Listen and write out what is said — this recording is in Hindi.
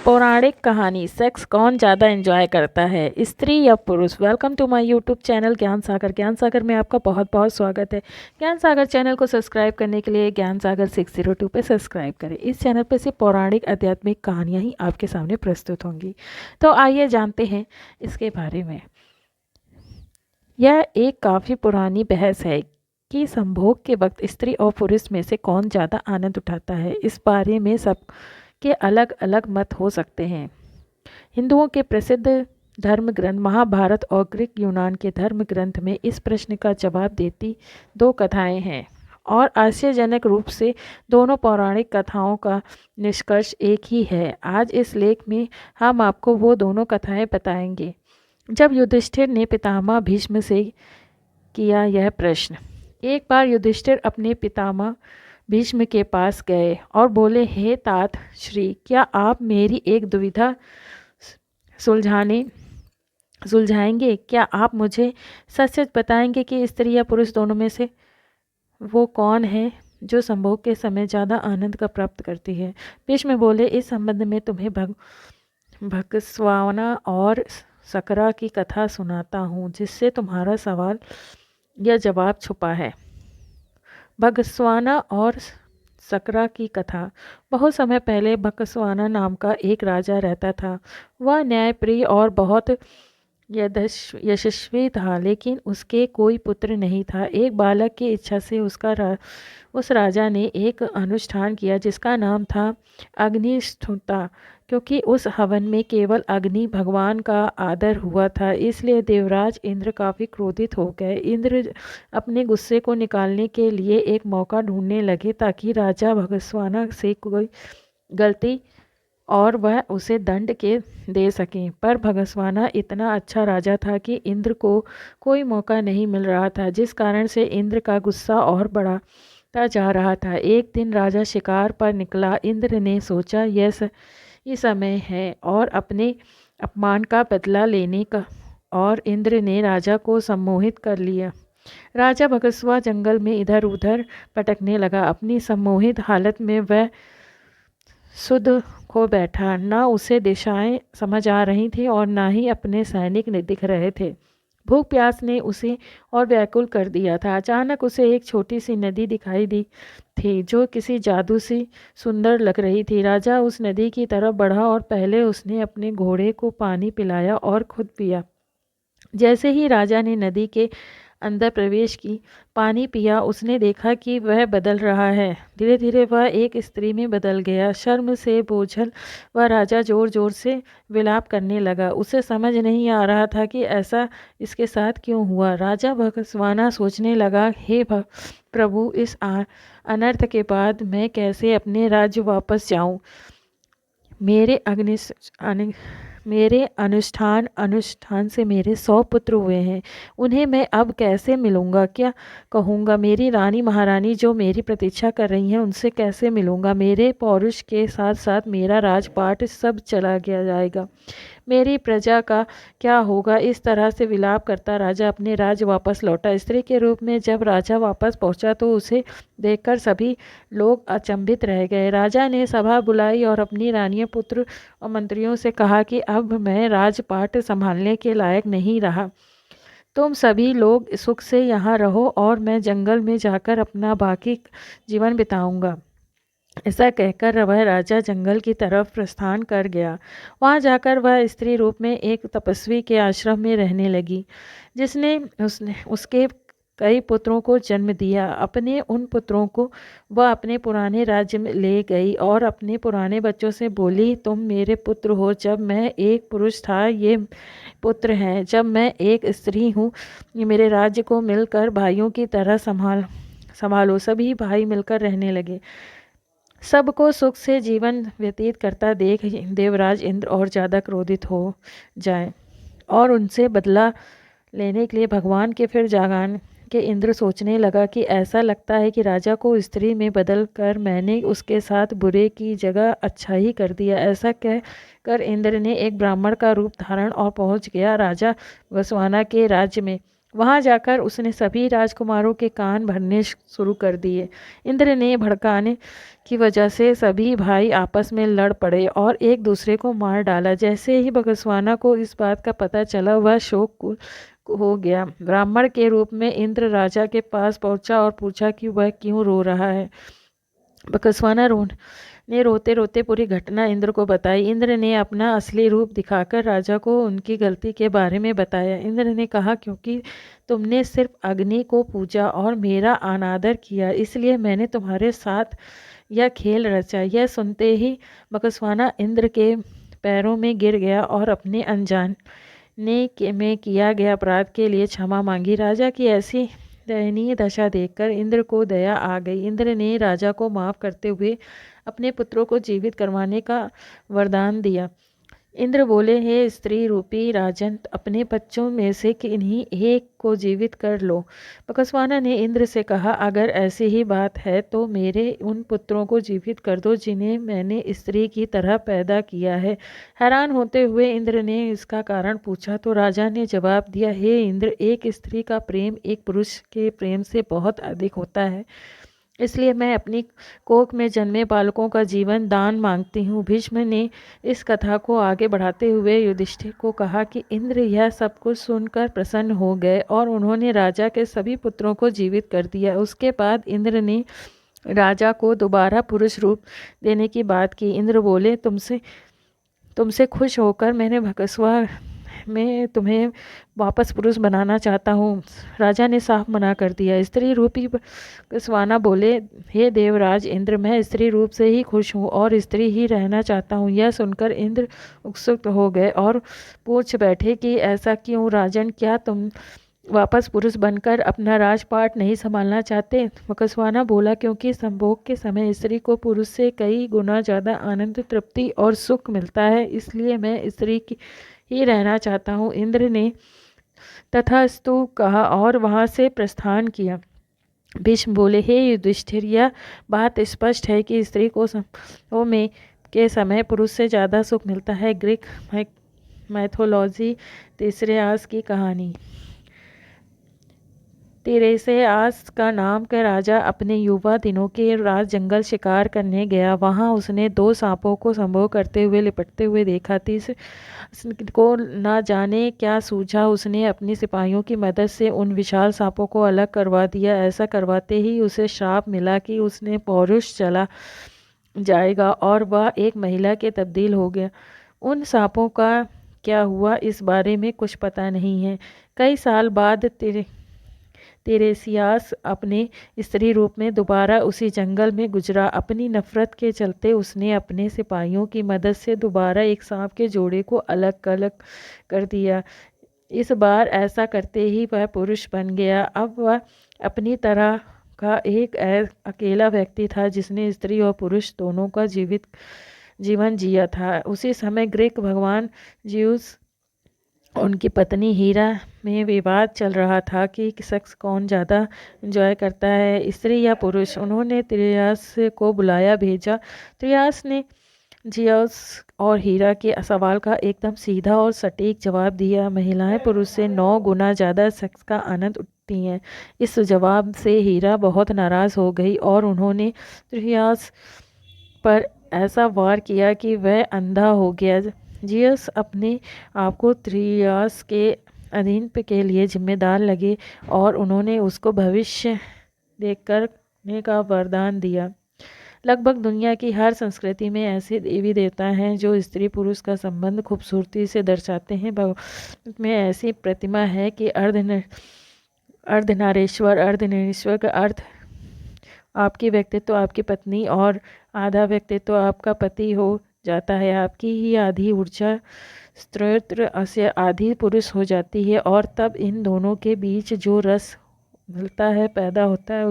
पौराणिक कहानी सेक्स कौन ज़्यादा एंजॉय करता है, स्त्री या पुरुष। Welcome to my YouTube channel Gyan Sagar में आपका बहुत बहुत स्वागत है। ज्ञान सागर चैनल को सब्सक्राइब करने के लिए ज्ञान सागर 602 पे सब्सक्राइब करें। इस चैनल पे सिर्फ पौराणिक आध्यात्मिक कहानियाँ ही आपके सामने प्रस्तुत होंगी। तो आइए जानते हैं इसके बारे में। यह एक काफ़ी पुरानी बहस है कि संभोग के वक्त स्त्री और पुरुष में से कौन ज़्यादा आनंद उठाता है। इस बारे में सब के अलग अलग मत हो सकते हैं। हिंदुओं के प्रसिद्ध धर्म ग्रंथ महाभारत और ग्रीक यूनान के धर्म ग्रंथ में इस प्रश्न का जवाब देती दो कथाएं हैं और आश्चर्यजनक रूप से दोनों पौराणिक कथाओं का निष्कर्ष एक ही है। आज इस लेख में हम आपको वो दोनों कथाएं बताएंगे। जब युधिष्ठिर ने पितामह भीष्म से किया यह प्रश्न। एक बार युधिष्ठिर अपने पितामह भीष्म के पास गए और बोले, हे तात श्री, क्या आप मेरी एक दुविधा सुलझाएंगे? क्या आप मुझे सच सच बताएंगे कि स्त्री या पुरुष दोनों में से वो कौन है जो संभोग के समय ज़्यादा आनंद का प्राप्त करती है? भीष्म बोले, इस संबंध में तुम्हें भगस्वाना और सकरा की कथा सुनाता हूँ, जिससे तुम्हारा सवाल या जवाब छुपा है। भगस्वाना और सकरा की कथा। बहुत समय पहले भगस्वाना नाम का एक राजा रहता था। वह न्यायप्रिय और बहुत यशस्वी था, लेकिन उसके कोई पुत्र नहीं था। एक बालक की इच्छा से उस राजा ने एक अनुष्ठान किया जिसका नाम था अग्निष्ठुता। क्योंकि उस हवन में केवल अग्नि भगवान का आदर हुआ था, इसलिए देवराज इंद्र काफ़ी क्रोधित हो गए। इंद्र अपने गुस्से को निकालने के लिए एक मौका ढूंढने लगे ताकि राजा भगस्वाना से कोई गलती और वह उसे दंड के दे सकें। पर भगस्वाना इतना अच्छा राजा था कि इंद्र को कोई मौका नहीं मिल रहा था, जिस कारण से इंद्र का गुस्सा और बढ़ता जा रहा था। एक दिन राजा शिकार पर निकला। इंद्र ने सोचा यह समय है और अपने अपमान का बदला लेने का, और इंद्र ने राजा को सम्मोहित कर लिया। राजा भगस्वा जंगल में इधर उधर भटकने लगा। अपनी सम्मोहित हालत में वह सुध खो बैठा। न उसे दिशाएं समझ आ रही थी और न ही अपने सैनिक दिख रहे थे। भूख प्यास ने उसे और व्याकुल कर दिया था। अचानक उसे एक छोटी सी नदी दिखाई दी थी जो किसी जादू सी सुंदर लग रही थी। राजा उस नदी की तरफ बढ़ा और पहले उसने अपने घोड़े को पानी पिलाया और खुद पिया। जैसे ही राजा ने नदी के अंदर प्रवेश की, पानी पिया, उसने देखा कि वह बदल रहा है। धीरे धीरे वह एक स्त्री में बदल गया। शर्म से बोझल वह राजा जोर जोर से विलाप करने लगा। उसे समझ नहीं आ रहा था कि ऐसा इसके साथ क्यों हुआ। राजा भगस्वाना सोचने लगा, हे प्रभु, इस अनर्थ के बाद मैं कैसे अपने राज्य वापस जाऊं? मेरे अनुष्ठान से मेरे 100 पुत्र हुए हैं। उन्हें मैं अब कैसे मिलूंगा? क्या कहूँगा? मेरी रानी महारानी जो मेरी प्रतीक्षा कर रही हैं, उनसे कैसे मिलूंगा? मेरे पौरुष के साथ साथ मेरा राजपाट सब चला गया जाएगा। मेरी प्रजा का क्या होगा? इस तरह से विलाप करता राजा अपने राज्य वापस लौटा। स्त्री के रूप में जब राजा वापस पहुंचा तो उसे देखकर सभी लोग अचंभित रह गए। राजा ने सभा बुलाई और अपनी रानियों, पुत्र और मंत्रियों से कहा कि अब मैं राजपाट संभालने के लायक नहीं रहा। तुम सभी लोग सुख से यहाँ रहो और मैं जंगल में जाकर अपना बाकी जीवन बिताऊंगा। ऐसा कहकर वह राजा जंगल की तरफ प्रस्थान कर गया। वहाँ जाकर वह स्त्री रूप में एक तपस्वी के आश्रम में रहने लगी, जिसने उसके कई पुत्रों को जन्म दिया। अपने उन पुत्रों को वह अपने पुराने राज्य में ले गई और अपने पुराने बच्चों से बोली, तुम मेरे पुत्र हो। जब मैं एक पुरुष था, ये पुत्र हैं। जब मैं एक स्त्री हूँ, ये मेरे राज्य को मिलकर भाइयों की तरह संभालो। सभी भाई मिलकर रहने लगे। सबको सुख से जीवन व्यतीत करता देख देवराज इंद्र और ज़्यादा क्रोधित हो जाए और उनसे बदला लेने के लिए भगवान के फिर जागान के इंद्र सोचने लगा कि ऐसा लगता है कि राजा को स्त्री में बदल कर मैंने उसके साथ बुरे की जगह अच्छा ही कर दिया। ऐसा कह कर इंद्र ने एक ब्राह्मण का रूप धारण और पहुंच गया राजा भगस्वाना के राज्य में। वहाँ जाकर उसने सभी राजकुमारों के कान भरने शुरू कर दिए। इंद्र ने भड़काने की वजह से सभी भाई आपस में लड़ पड़े और एक दूसरे को मार डाला। जैसे ही बकसवाना को इस बात का पता चला, वह शोक हो गया। ब्राह्मण के रूप में इंद्र राजा के पास पहुंचा और पूछा कि वह क्यों रो रहा है। बकसवाना ने रोते रोते पूरी घटना इंद्र को बताई। इंद्र ने अपना असली रूप दिखाकर राजा को उनकी गलती के बारे में बताया। इंद्र ने कहा, क्योंकि तुमने सिर्फ अग्नि को पूजा और मेरा अनादर किया, इसलिए मैंने तुम्हारे साथ यह खेल रचा। यह सुनते ही बकसवाना इंद्र के पैरों में गिर गया और अपने अनजाने में किया गया अपराध के लिए क्षमा मांगी। राजा की ऐसी दयनीय दशा देखकर इंद्र को दया आ गई। इंद्र ने राजा को माफ करते हुए अपने पुत्रों को जीवित करवाने का वरदान दिया। इंद्र बोले, हे स्त्री रूपी राजन, अपने बच्चों में से किन्हीं एक को जीवित कर लो। बकसवाना ने इंद्र से कहा, अगर ऐसी ही बात है तो मेरे उन पुत्रों को जीवित कर दो जिन्हें मैंने स्त्री की तरह पैदा किया है। हैरान होते हुए इंद्र ने इसका कारण पूछा तो राजा ने जवाब दिया, हे इंद्र, एक स्त्री का प्रेम एक पुरुष के प्रेम से बहुत अधिक होता है, इसलिए मैं अपनी कोख में जन्मे बालकों का जीवन दान मांगती हूँ। भीष्म ने इस कथा को आगे बढ़ाते हुए युधिष्ठिर को कहा कि इंद्र यह सब कुछ सुनकर प्रसन्न हो गए और उन्होंने राजा के सभी पुत्रों को जीवित कर दिया। उसके बाद इंद्र ने राजा को दोबारा पुरुष रूप देने की बात की। इंद्र बोले, तुमसे खुश होकर मैं तुम्हें वापस पुरुष बनाना चाहता हूँ। राजा ने साफ मना कर दिया। स्त्री रूपी बकसवाना बोले, हे देवराज इंद्र, मैं स्त्री रूप से ही खुश हूँ और स्त्री ही रहना चाहता हूँ। यह सुनकर इंद्र उत्सुक हो गए और पूछ बैठे कि ऐसा क्यों राजन, क्या तुम वापस पुरुष बनकर अपना राजपाट नहीं संभालना चाहते? बकसवाना बोला, क्योंकि संभोग के समय स्त्री को पुरुष से कई गुना ज़्यादा आनंद, तृप्ति और सुख मिलता है, इसलिए मैं स्त्री की ही रहना चाहता हूँ। इंद्र ने तथास्तु कहा और वहाँ से प्रस्थान किया। भीष्म बोले, हे युधिष्ठिर, यह बात स्पष्ट है कि स्त्री को संभोग में के समय पुरुष से ज़्यादा सुख मिलता है। ग्रीक मैथोलॉजी तीसरेयास की कहानी। तीरेसेआस का नाम का राजा अपने युवा दिनों के रात जंगल शिकार करने गया। वहां उसने 2 सांपों को संभोग करते हुए लिपटते हुए देखा। तीसरे को ना जाने क्या सूझा, उसने अपने सिपाहियों की मदद से उन विशाल सांपों को अलग करवा दिया। ऐसा करवाते ही उसे श्राप मिला कि उसने पौरुष चला जाएगा और वह एक महिला के तब्दील हो गया। उन सांपों का क्या हुआ इस बारे में कुछ पता नहीं है। कई साल बाद तीरेसियास अपने स्त्री रूप में दोबारा उसी जंगल में गुजरा। अपनी नफरत के चलते उसने अपने सिपाहियों की मदद से दोबारा एक सांप के जोड़े को अलग कर दिया। इस बार ऐसा करते ही वह पुरुष बन गया। अब वह अपनी तरह का एक अकेला व्यक्ति था जिसने स्त्री और पुरुष दोनों का जीवन जिया था। उसी समय ग्रीक भगवान ज्यूस उनकी पत्नी हीरा में विवाद चल रहा था कि सेक्स कौन ज़्यादा एंजॉय करता है, स्त्री या पुरुष। उन्होंने त्रियास को बुलाया भेजा। त्रियास ने जियस और हीरा के सवाल का एकदम सीधा और सटीक जवाब दिया। महिलाएं पुरुष से 9 गुना ज़्यादा सेक्स का आनंद उठाती हैं। इस जवाब से हीरा बहुत नाराज़ हो गई और उन्होंने त्रियास पर ऐसा वार किया कि वह अंधा हो गया। जियस अपने आप को त्रियास के अधीन के लिए जिम्मेदार लगे और उन्होंने उसको भविष्य देखने का वरदान दिया। लगभग दुनिया की हर संस्कृति में ऐसे देवी देवता हैं जो स्त्री पुरुष का संबंध खूबसूरती से दर्शाते हैं। भारत में ऐसी प्रतिमा है कि अर्धनारीश्वर अर्धनारीश्वर का अर्थ आपकी व्यक्तित्व आपकी पत्नी और आधा व्यक्तित्व आपका पति हो जाता है। आपकी ही आधी ऊर्जा स्त्रोत्र से आधी पुरुष हो जाती है और तब इन दोनों के बीच जो रस मिलता है पैदा होता है